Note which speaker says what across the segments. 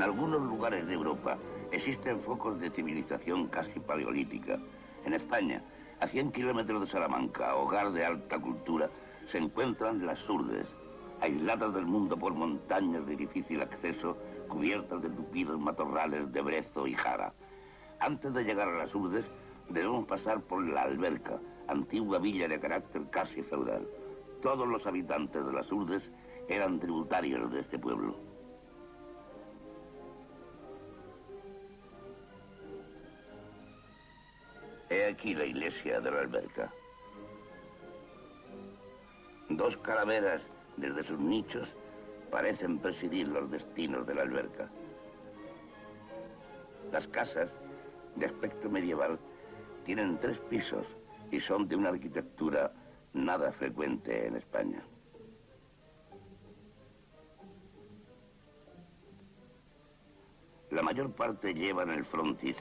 Speaker 1: algunos lugares de Europa existen focos de civilización casi paleolítica. En España, a 100 kilómetros de Salamanca, hogar de alta cultura, se encuentran las Surdes, aisladas del mundo por montañas de difícil acceso, cubiertas de tupidos matorrales de brezo y jara. Antes de llegar a las Urdes, debemos pasar por la Alberca, antigua villa de carácter casi feudal. Todos los habitantes de las Urdes eran tributarios de este pueblo. He aquí la iglesia de la Alberca. Dos calaveras desde sus nichos parecen presidir los destinos de la Alberca. Las casas, de aspecto medieval, tienen 3 pisos y son de una arquitectura nada frecuente en España. La mayor parte lleva en el frontis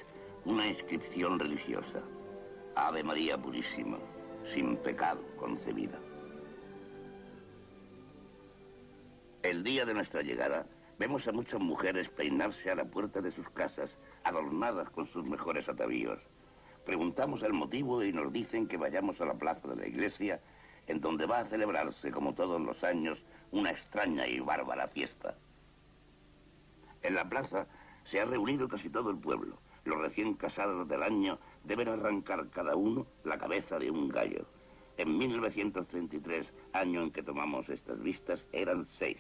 Speaker 1: una inscripción religiosa: Ave María Purísima, sin pecado concebida. El día de nuestra llegada, vemos a muchas mujeres peinarse a la puerta de sus casas, adornadas con sus mejores atavíos. Preguntamos el motivo y nos dicen que vayamos a la plaza de la iglesia, en donde va a celebrarse, como todos los años, una extraña y bárbara fiesta. En la plaza se ha reunido casi todo el pueblo. Los recién casados del año deben arrancar cada uno la cabeza de un gallo. En 1933, año en que tomamos estas vistas, eran 6.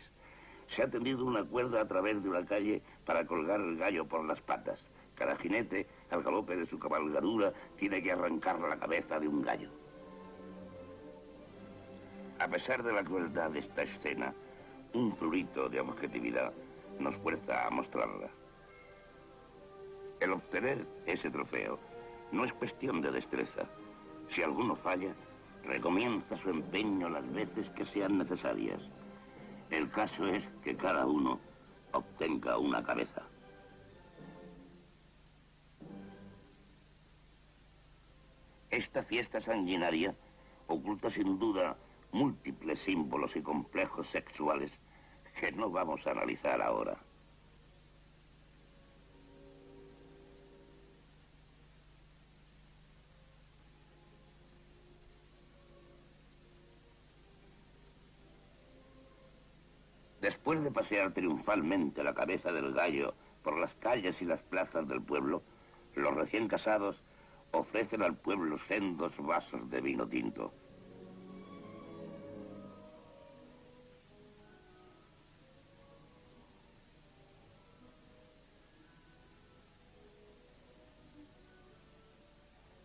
Speaker 1: Se ha tendido una cuerda a través de una calle para colgar el gallo por las patas. Cada jinete, al galope de su cabalgadura, tiene que arrancar la cabeza de un gallo. A pesar de la crueldad de esta escena, un prurito de objetividad nos fuerza a mostrarla. El obtener ese trofeo no es cuestión de destreza. Si alguno falla, recomienza su empeño las veces que sean necesarias. El caso es que cada uno obtenga una cabeza. Esta fiesta sanguinaria oculta sin duda múltiples símbolos y complejos sexuales que no vamos a analizar ahora. Después de pasear triunfalmente la cabeza del gallo por las calles y las plazas del pueblo, los recién casados ofrecen al pueblo sendos vasos de vino tinto.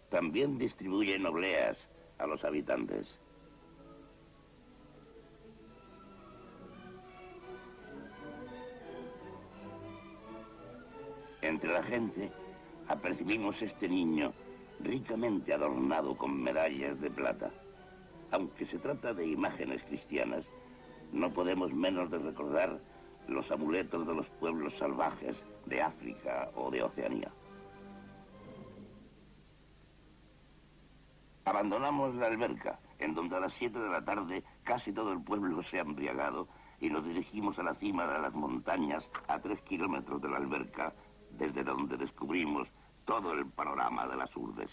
Speaker 1: También distribuyen obleas a los habitantes. Entre la gente apercibimos este niño ricamente adornado con medallas de plata. Aunque se trata de imágenes cristianas, no podemos menos de recordar los amuletos de los pueblos salvajes de África o de Oceanía. Abandonamos la Alberca, en donde a las 7 de la tarde casi todo el pueblo se ha embriagado, y nos dirigimos a la cima de las montañas a 3 kilómetros de la Alberca, desde donde descubrimos todo el panorama de las Urdes.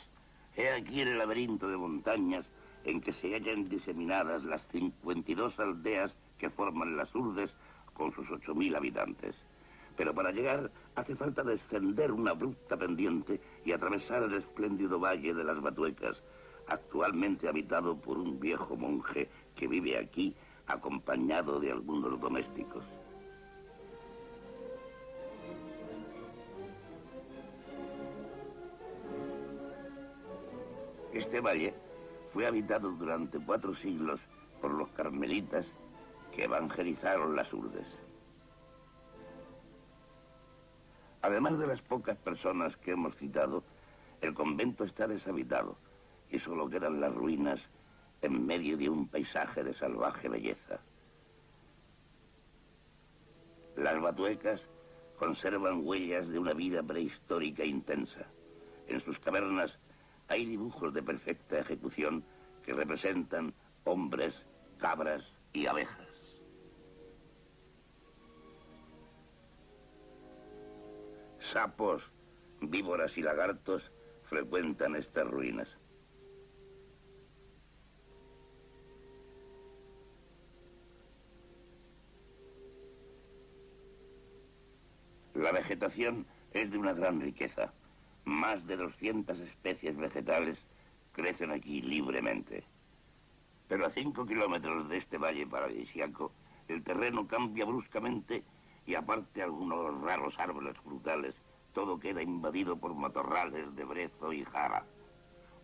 Speaker 1: He aquí el laberinto de montañas en que se hallan diseminadas las 52 aldeas que forman las Urdes con sus 8.000 habitantes. Pero para llegar hace falta descender una abrupta pendiente y atravesar el espléndido valle de las Batuecas, actualmente habitado por un viejo monje que vive aquí acompañado de algunos domésticos. Este valle fue habitado durante 4 siglos por los carmelitas que evangelizaron las Urdes. Además de las pocas personas que hemos citado, el convento está deshabitado y solo quedan las ruinas en medio de un paisaje de salvaje belleza. Las Batuecas conservan huellas de una vida prehistórica intensa. En sus cavernas hay dibujos de perfecta ejecución que representan hombres, cabras y abejas. Sapos, víboras y lagartos frecuentan estas ruinas. La vegetación es de una gran riqueza. Más de 200 especies vegetales crecen aquí libremente. Pero a 5 kilómetros de este valle paradisíaco, el terreno cambia bruscamente y aparte algunos raros árboles frutales, todo queda invadido por matorrales de brezo y jara.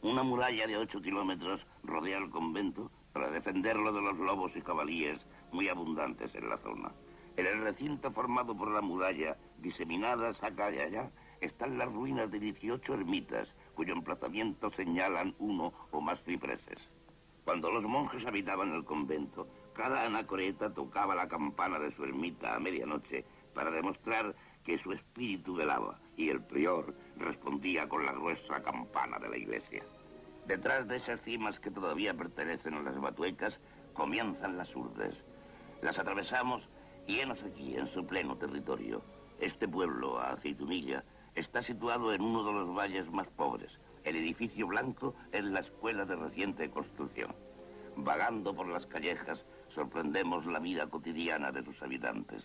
Speaker 1: Una muralla de 8 kilómetros rodea el convento para defenderlo de los lobos y jabalíes muy abundantes en la zona. En el recinto formado por la muralla, diseminadas acá y allá, están las ruinas de 18 ermitas, cuyo emplazamiento señalan uno o más cipreses. Cuando los monjes habitaban el convento, cada anacoreta tocaba la campana de su ermita a medianoche para demostrar que su espíritu velaba, y el prior respondía con la gruesa campana de la iglesia. Detrás de esas cimas que todavía pertenecen a las Batuecas, comienzan las Urdes. Las atravesamos y henos aquí, en su pleno territorio. Este pueblo, a Aceitunilla, está situado en uno de los valles más pobres. El edificio blanco es la escuela de reciente construcción. Vagando por las callejas, sorprendemos la vida cotidiana de sus habitantes.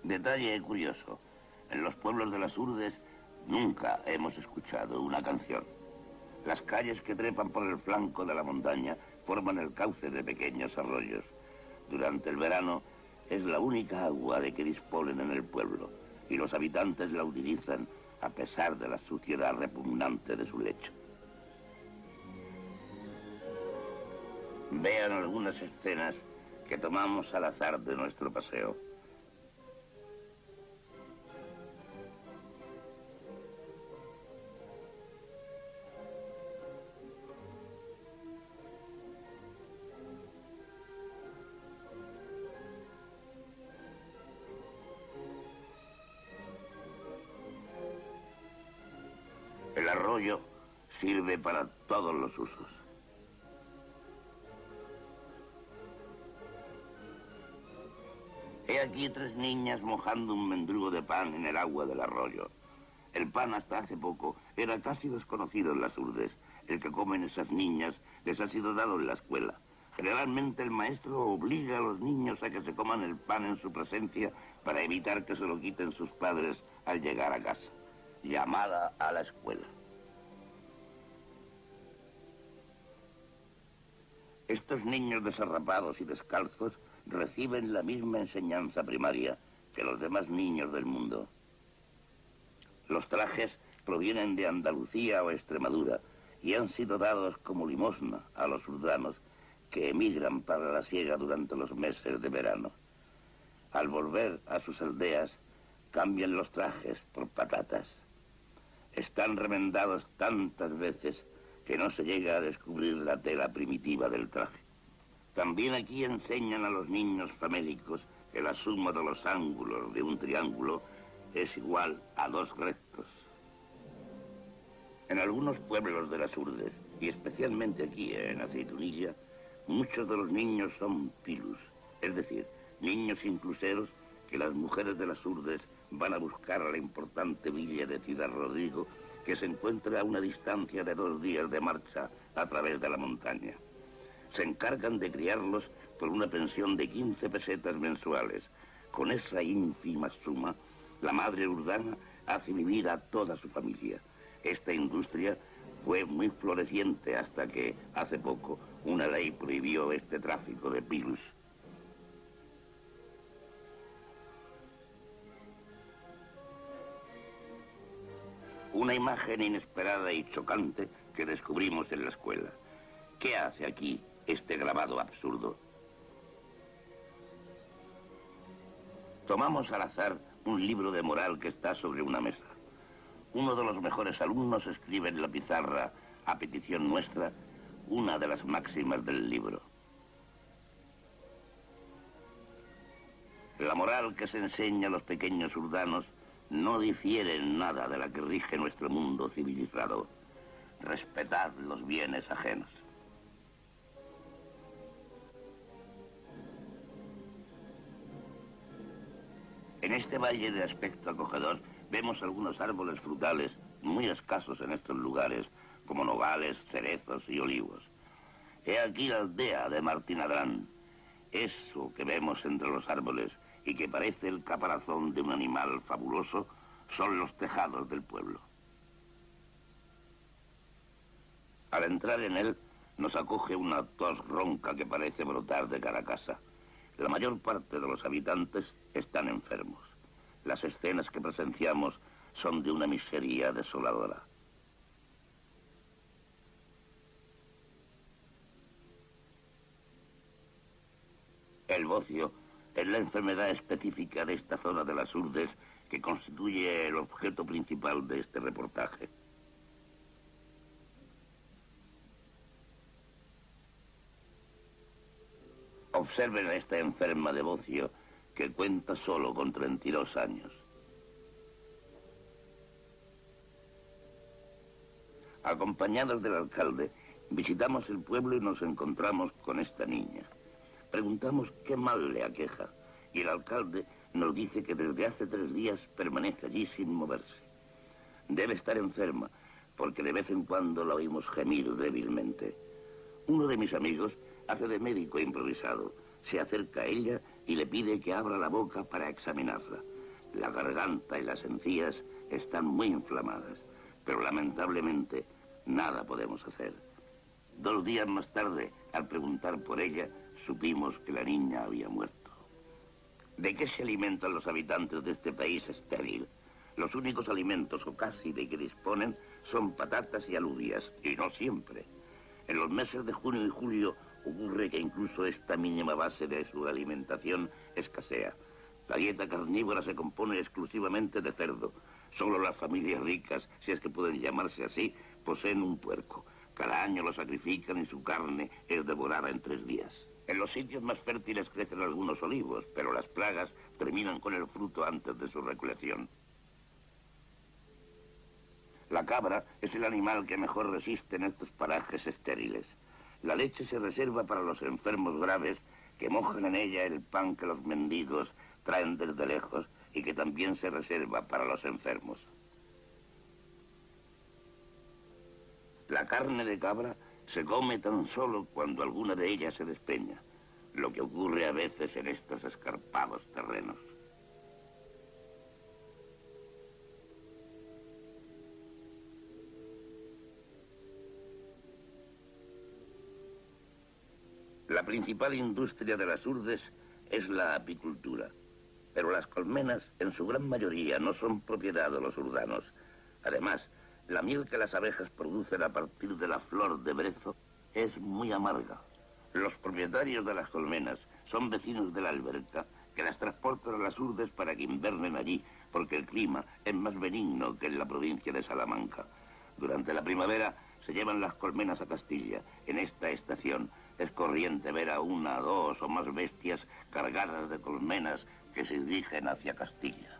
Speaker 1: Detalle curioso, en los pueblos de las Urdes nunca hemos escuchado una canción. Las calles que trepan por el flanco de la montaña forman el cauce de pequeños arroyos. Durante el verano es la única agua de que disponen en el pueblo y los habitantes la utilizan a pesar de la suciedad repugnante de su lecho. Vean algunas escenas que tomamos al azar de nuestro paseo. El arroyo sirve para todos los usos. He aquí 3 niñas mojando un mendrugo de pan en el agua del arroyo. El pan hasta hace poco era casi desconocido en las Urdes. El que comen esas niñas les ha sido dado en la escuela. Generalmente el maestro obliga a los niños a que se coman el pan en su presencia para evitar que se lo quiten sus padres al llegar a casa. Llamada a la escuela. Estos niños desarrapados y descalzos reciben la misma enseñanza primaria que los demás niños del mundo. Los trajes provienen de Andalucía o Extremadura y han sido dados como limosna a los urdanos que emigran para la siega durante los meses de verano. Al volver a sus aldeas, cambian los trajes por patatas. Están remendados tantas veces que no se llega a descubrir la tela primitiva del traje. También aquí enseñan a los niños famélicos que la suma de los ángulos de un triángulo es igual a 2 rectos. En algunos pueblos de las Urdes, y especialmente aquí en Aceitunilla, muchos de los niños son pilus, es decir, niños incluseros que las mujeres de las Urdes van a buscar a la importante villa de Ciudad Rodrigo, que se encuentra a una distancia de 2 días de marcha a través de la montaña. Se encargan de criarlos por una pensión de 15 pesetas mensuales. Con esa ínfima suma, la madre urdana hace vivir a toda su familia. Esta industria fue muy floreciente hasta que, hace poco, una ley prohibió este tráfico de pilus. Una imagen inesperada y chocante que descubrimos en la escuela. ¿Qué hace aquí este grabado absurdo? Tomamos al azar un libro de moral que está sobre una mesa. Uno de los mejores alumnos escribe en la pizarra, a petición nuestra, una de las máximas del libro. La moral que se enseña a los pequeños urdanos no difiere en nada de la que rige nuestro mundo civilizado. Respetad los bienes ajenos. En este valle de aspecto acogedor vemos algunos árboles frutales muy escasos en estos lugares, como nogales, cerezos y olivos. He aquí la aldea de Martín Adrán. Eso que vemos entre los árboles y que parece el caparazón de un animal fabuloso son los tejados del pueblo. Al entrar en él nos acoge una tos ronca que parece brotar de cada casa. La mayor parte de los habitantes están enfermos. Las escenas que presenciamos son de una miseria desoladora. El bocio es la enfermedad específica de esta zona de las Urdes que constituye el objeto principal de este reportaje. Observen a esta enferma de bocio que cuenta solo con 32 años. Acompañados del alcalde, visitamos el pueblo y nos encontramos con esta niña. Preguntamos qué mal le aqueja y el alcalde nos dice que desde hace 3 días permanece allí sin moverse. Debe estar enferma porque de vez en cuando la oímos gemir débilmente. Uno de mis amigos hace de médico improvisado. Se acerca a ella y le pide que abra la boca para examinarla. La garganta y las encías están muy inflamadas, pero lamentablemente nada podemos hacer. 2 días más tarde, al preguntar por ella, supimos que la niña había muerto. ¿De qué se alimentan los habitantes de este país estéril? Los únicos alimentos, o casi, de que disponen son patatas y alubias, y no siempre. En los meses de junio y julio ocurre que incluso esta mínima base de su alimentación escasea. La dieta carnívora se compone exclusivamente de cerdo. Solo las familias ricas, si es que pueden llamarse así, poseen un puerco. Cada año lo sacrifican y su carne es devorada en 3 días. En los sitios más fértiles crecen algunos olivos, pero las plagas terminan con el fruto antes de su recolección. La cabra es el animal que mejor resiste en estos parajes estériles. La leche se reserva para los enfermos graves que mojan en ella el pan que los mendigos traen desde lejos y que también se reserva para los enfermos. La carne de cabra se come tan solo cuando alguna de ellas se despeña, lo que ocurre a veces en estos escarpados terrenos. La principal industria de las Urdes es la apicultura, pero las colmenas en su gran mayoría no son propiedad de los urdanos. Además, la miel que las abejas producen a partir de la flor de brezo es muy amarga. Los propietarios de las colmenas son vecinos de la alberca que las transportan a las Urdes para que invernen allí, porque el clima es más benigno que en la provincia de Salamanca. Durante la primavera se llevan las colmenas a Castilla. En esta estación es corriente ver a 1, 2 o más bestias cargadas de colmenas que se dirigen hacia Castilla.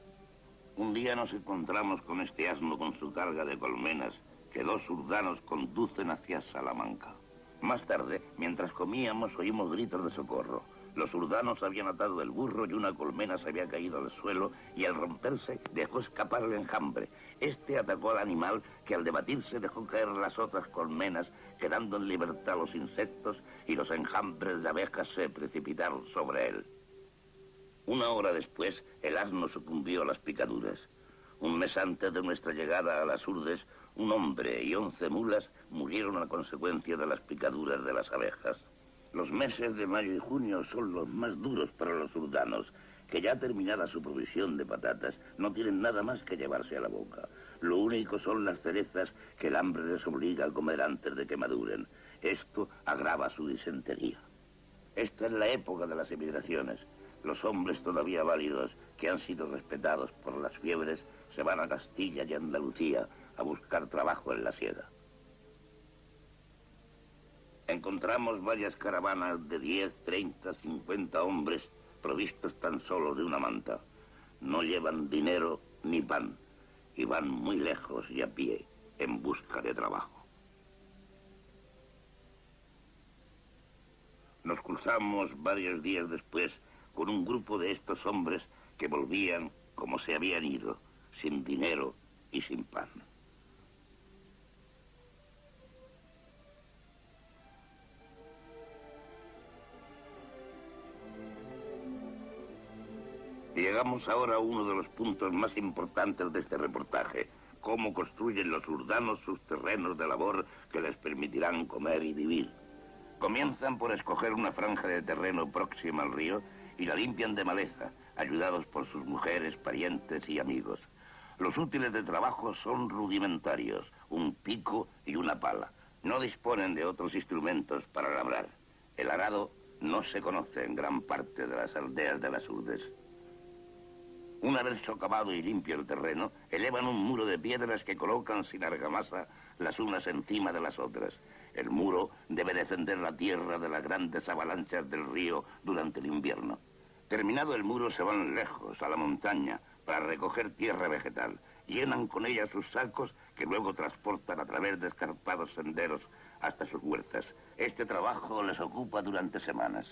Speaker 1: Un día nos encontramos con este asno con su carga de colmenas que 2 urdanos conducen hacia Salamanca. Más tarde, mientras comíamos, oímos gritos de socorro. Los urdanos habían atado el burro y una colmena se había caído al suelo y al romperse dejó escapar el enjambre. Este atacó al animal que al debatirse dejó caer las otras colmenas, quedando en libertad los insectos y los enjambres de abejas se precipitaron sobre él. 1 hora después, el asno sucumbió a las picaduras. Un mes antes de nuestra llegada a las Urdes, un hombre y 11 mulas murieron a consecuencia de las picaduras de las abejas. Los meses de mayo y junio son los más duros para los urdanos, que ya terminada su provisión de patatas, no tienen nada más que llevarse a la boca. Lo único son las cerezas que el hambre les obliga a comer antes de que maduren. Esto agrava su disentería. Esta es la época de las emigraciones. Los hombres todavía válidos, que han sido respetados por las fiebres, se van a Castilla y Andalucía a buscar trabajo en la sierra. Encontramos varias caravanas de 10, 30, 50 hombres provistos tan solo de una manta. No llevan dinero ni pan y van muy lejos y a pie en busca de trabajo. Nos cruzamos varios días después con un grupo de estos hombres que volvían como se habían ido, sin dinero y sin pan. Llegamos ahora a uno de los puntos más importantes de este reportaje: cómo construyen los urdanos sus terrenos de labor que les permitirán comer y vivir. Comienzan por escoger una franja de terreno próxima al río y la limpian de maleza, ayudados por sus mujeres, parientes y amigos. Los útiles de trabajo son rudimentarios: un pico y una pala. No disponen de otros instrumentos para labrar. El arado no se conoce en gran parte de las aldeas de las Urdes. Una vez socavado y limpio el terreno, elevan un muro de piedras que colocan sin argamasa las unas encima de las otras. El muro debe defender la tierra de las grandes avalanchas del río durante el invierno. Terminado el muro, se van lejos, a la montaña, para recoger tierra vegetal. Llenan con ella sus sacos, que luego transportan a través de escarpados senderos hasta sus huertas. Este trabajo les ocupa durante semanas.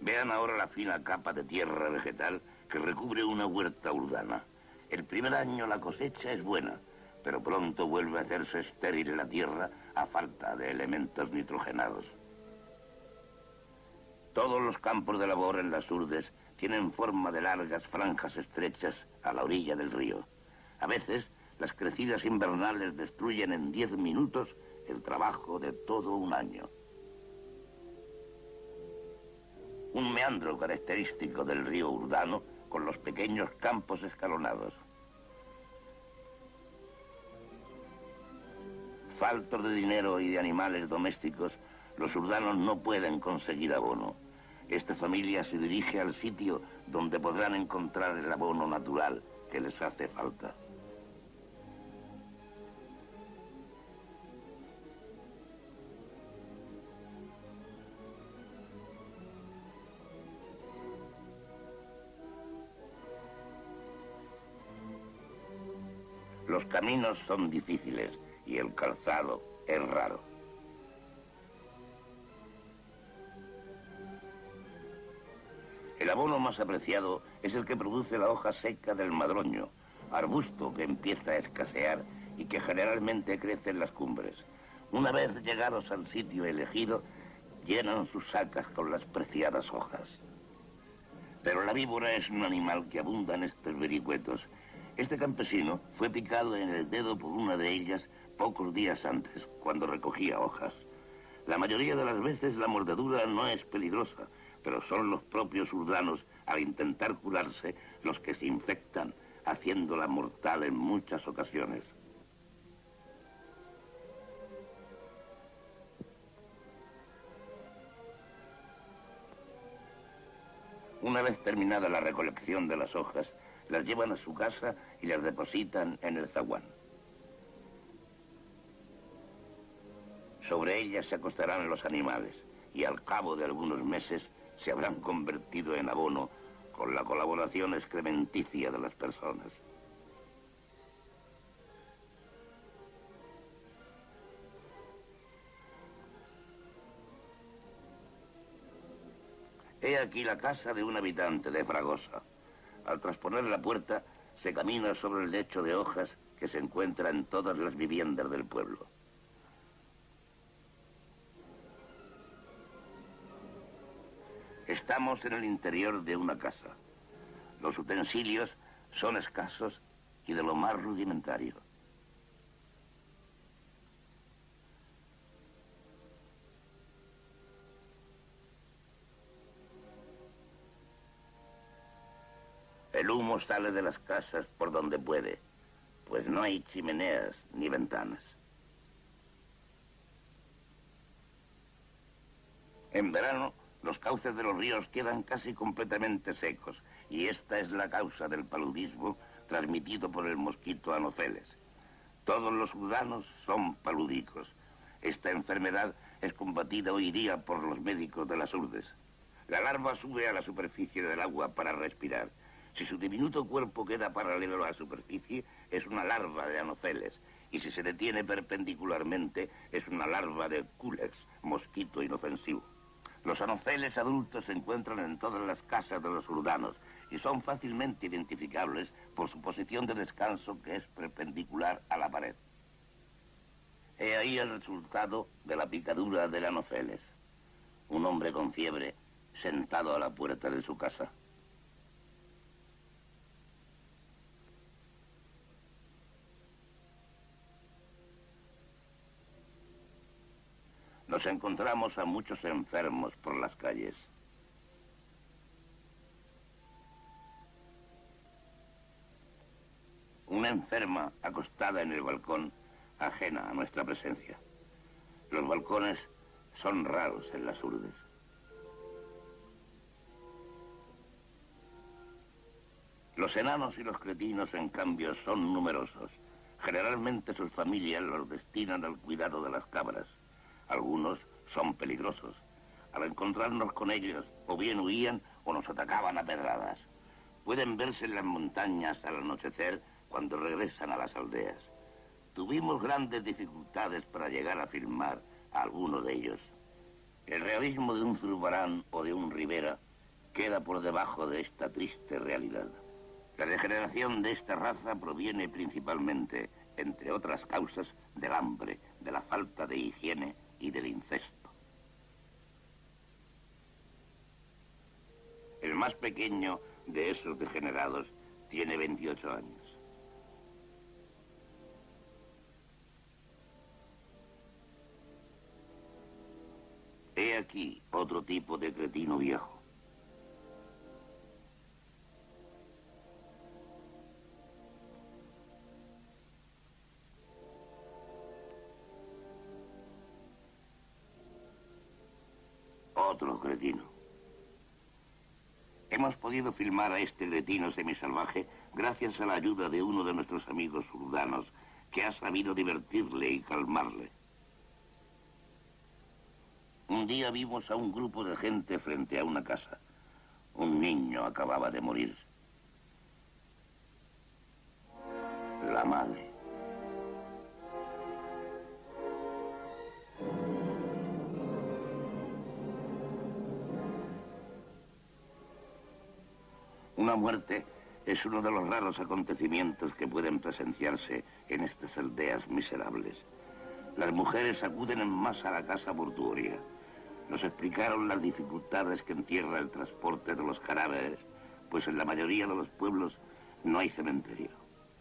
Speaker 1: Vean ahora la fina capa de tierra vegetal que recubre una huerta urdana. El primer año la cosecha es buena, pero pronto vuelve a hacerse estéril la tierra a falta de elementos nitrogenados. Todos los campos de labor en las Urdes tienen forma de largas franjas estrechas a la orilla del río. A veces, las crecidas invernales destruyen en 10 minutos el trabajo de todo un año. Un meandro característico del río Urdano, con los pequeños campos escalonados. Faltos de dinero y de animales domésticos, los urdanos no pueden conseguir abono. Esta familia se dirige al sitio donde podrán encontrar el abono natural que les hace falta. Los caminos son difíciles y el calzado es raro. El abono más apreciado es el que produce la hoja seca del madroño, arbusto que empieza a escasear y que generalmente crece en las cumbres. Una vez llegados al sitio elegido, llenan sus sacas con las preciadas hojas. Pero la víbora es un animal que abunda en estos vericuetos. Este campesino fue picado en el dedo por una de ellas pocos días antes, cuando recogía hojas. La mayoría de las veces la mordedura no es peligrosa, pero son los propios urdanos, al intentar curarse, los que se infectan, haciéndola mortal en muchas ocasiones. Una vez terminada la recolección de las hojas, las llevan a su casa y las depositan en el zaguán. Sobre ellas se acostarán los animales y al cabo de algunos meses se habrán convertido en abono con la colaboración excrementicia de las personas. He aquí la casa de un habitante de Fragosa. Al trasponer la puerta, se camina sobre el lecho de hojas que se encuentra en todas las viviendas del pueblo. Estamos en el interior de una casa. Los utensilios son escasos y de lo más rudimentario. El humo sale de las casas por donde puede, pues no hay chimeneas ni ventanas. En verano, los cauces de los ríos quedan casi completamente secos, y esta es la causa del paludismo transmitido por el mosquito Anopheles. Todos los urdanos son paludicos. Esta enfermedad es combatida hoy día por los médicos de las Urdes. La larva sube a la superficie del agua para respirar. Si su diminuto cuerpo queda paralelo a la superficie, es una larva de anofeles. Y si se detiene perpendicularmente, es una larva de culex, mosquito inofensivo. Los anofeles adultos se encuentran en todas las casas de los urdanos y son fácilmente identificables por su posición de descanso, que es perpendicular a la pared. He ahí el resultado de la picadura del anofeles. Un hombre con fiebre sentado a la puerta de su casa. Nos encontramos a muchos enfermos por las calles. Una enferma acostada en el balcón, ajena a nuestra presencia. Los balcones son raros en las urdes. Los enanos y los cretinos, en cambio, son numerosos. Generalmente sus familias los destinan al cuidado de las cabras. Algunos son peligrosos. Al encontrarnos con ellos, o bien huían o nos atacaban a pedradas. Pueden verse en las montañas al anochecer cuando regresan a las aldeas. Tuvimos grandes dificultades para llegar a filmar a alguno de ellos. El realismo de un Zurbarán o de un Rivera queda por debajo de esta triste realidad. La degeneración de esta raza proviene principalmente, entre otras causas, del hambre, de la falta de higiene y del incesto. El más pequeño de esos degenerados tiene 28 años. He aquí otro tipo de cretino viejo. Otro cretino. Hemos podido filmar a este cretino semisalvaje gracias a la ayuda de uno de nuestros amigos urdanos, que ha sabido divertirle y calmarle. Un día vimos a un grupo de gente frente a una casa. Un niño acababa de morir. La madre. Una muerte es uno de los raros acontecimientos que pueden presenciarse en estas aldeas miserables. Las mujeres acuden en masa a la casa mortuoria. Nos explicaron las dificultades que encierra el transporte de los cadáveres, pues en la mayoría de los pueblos no hay cementerio.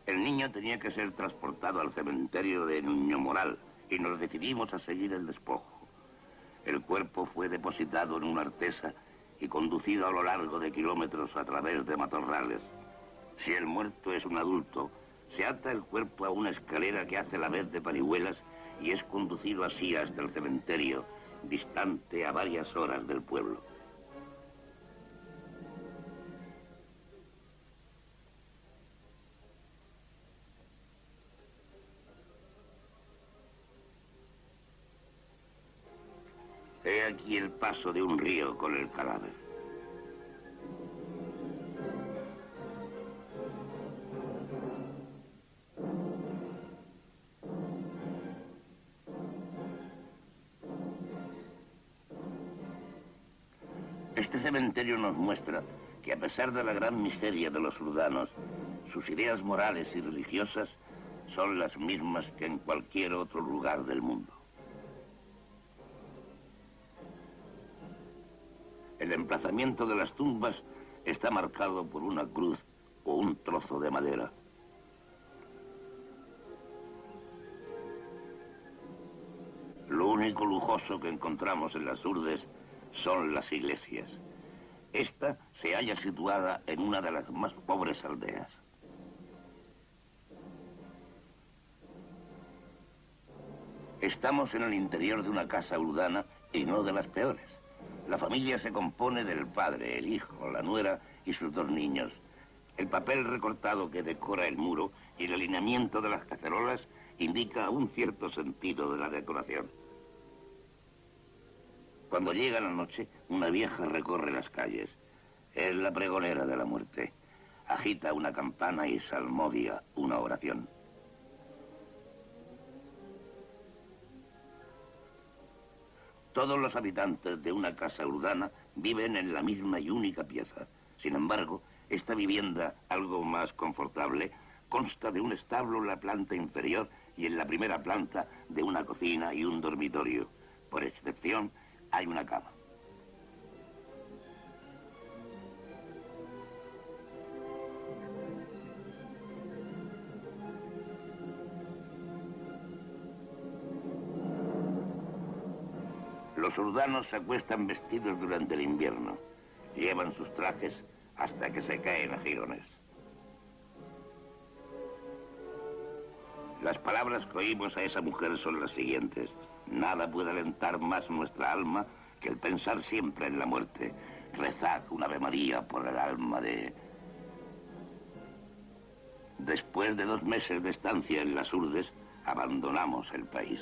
Speaker 1: El niño tenía que ser transportado al cementerio de Nuño Moral y nos decidimos a seguir el despojo. El cuerpo fue depositado en una artesa y conducido a lo largo de kilómetros a través de matorrales. Si el muerto es un adulto, se ata el cuerpo a una escalera que hace la vez de parihuelas y es conducido así hasta el cementerio, distante a varias horas del pueblo. He aquí el paso de un río con el cadáver. Este cementerio nos muestra que a pesar de la gran miseria de los urdanos, sus ideas morales y religiosas son las mismas que en cualquier otro lugar del mundo. El emplazamiento de las tumbas está marcado por una cruz o un trozo de madera. Lo único lujoso que encontramos en las urdes son las iglesias. Esta se halla situada en una de las más pobres aldeas. Estamos en el interior de una casa urdana y no de las peores. La familia se compone del padre, el hijo, la nuera y sus dos niños. El papel recortado que decora el muro y el alineamiento de las cacerolas indica un cierto sentido de la decoración. Cuando llega la noche, una vieja recorre las calles. Es la pregonera de la muerte. Agita una campana y salmodia una oración. Todos los habitantes de una casa urbana viven en la misma y única pieza. Sin embargo, esta vivienda, algo más confortable, consta de un establo en la planta inferior y en la primera planta de una cocina y un dormitorio. Por excepción, hay una cama. Los urdanos se acuestan vestidos durante el invierno. Llevan sus trajes hasta que se caen a jirones. Las palabras que oímos a esa mujer son las siguientes. Nada puede alentar más nuestra alma que el pensar siempre en la muerte. Rezad un Ave María por el alma de... Después de 2 meses de estancia en las Urdes, abandonamos el país.